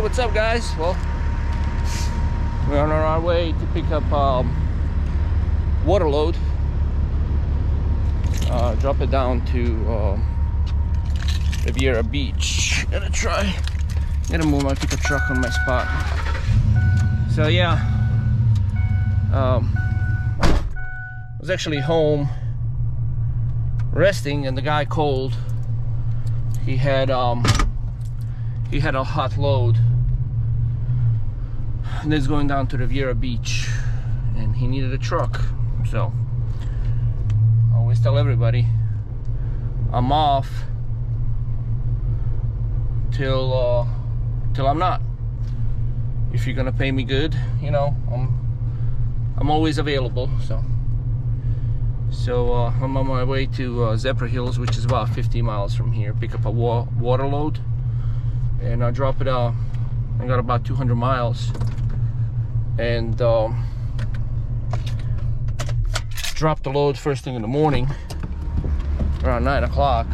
Hey, what's up, guys? Well, we're on our way to pick up water load, drop it down to Riviera Beach. Gotta move my pickup truck on my spot. So yeah, I was actually home resting, and the guy called. He had a hot load, and he's going down to Riviera Beach, and he needed a truck. So I always tell everybody I'm off till I'm not. If you're gonna pay me good, you know, I'm always available. So I'm on my way to Zebra Hills, which is about 50 miles from here. Pick up a water load, and I drop it out. I got about 200 miles, and drop the load first thing in the morning, around 9 o'clock,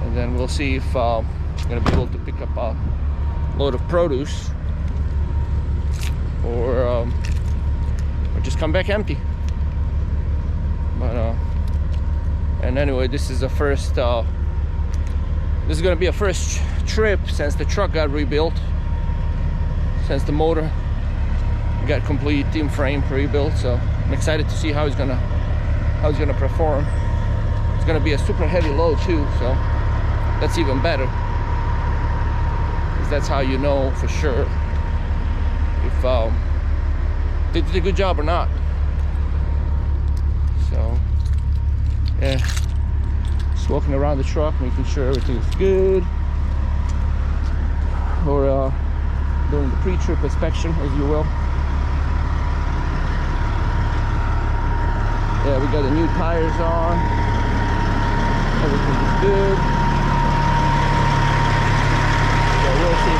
and then we'll see if I'm gonna be able to pick up a load of produce, or just come back empty. But and anyway, this is the first. This is gonna be a first trip since the truck got rebuilt, since the motor got complete team frame rebuilt. So I'm excited to see how he's gonna perform. It's gonna be a super heavy load too, so that's even better, because that's how you know for sure if they did a good job or not. So yeah, just walking around the truck, making sure everything's good, or doing the pre-trip inspection, as you will. Yeah, we got the new tires on. Everything is good. So we'll see.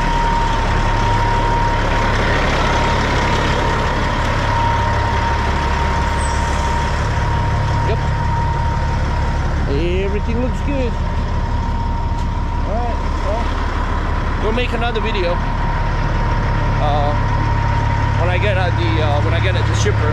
Yep. Everything looks good. Alright, well, we'll make another video when I get at the shipper.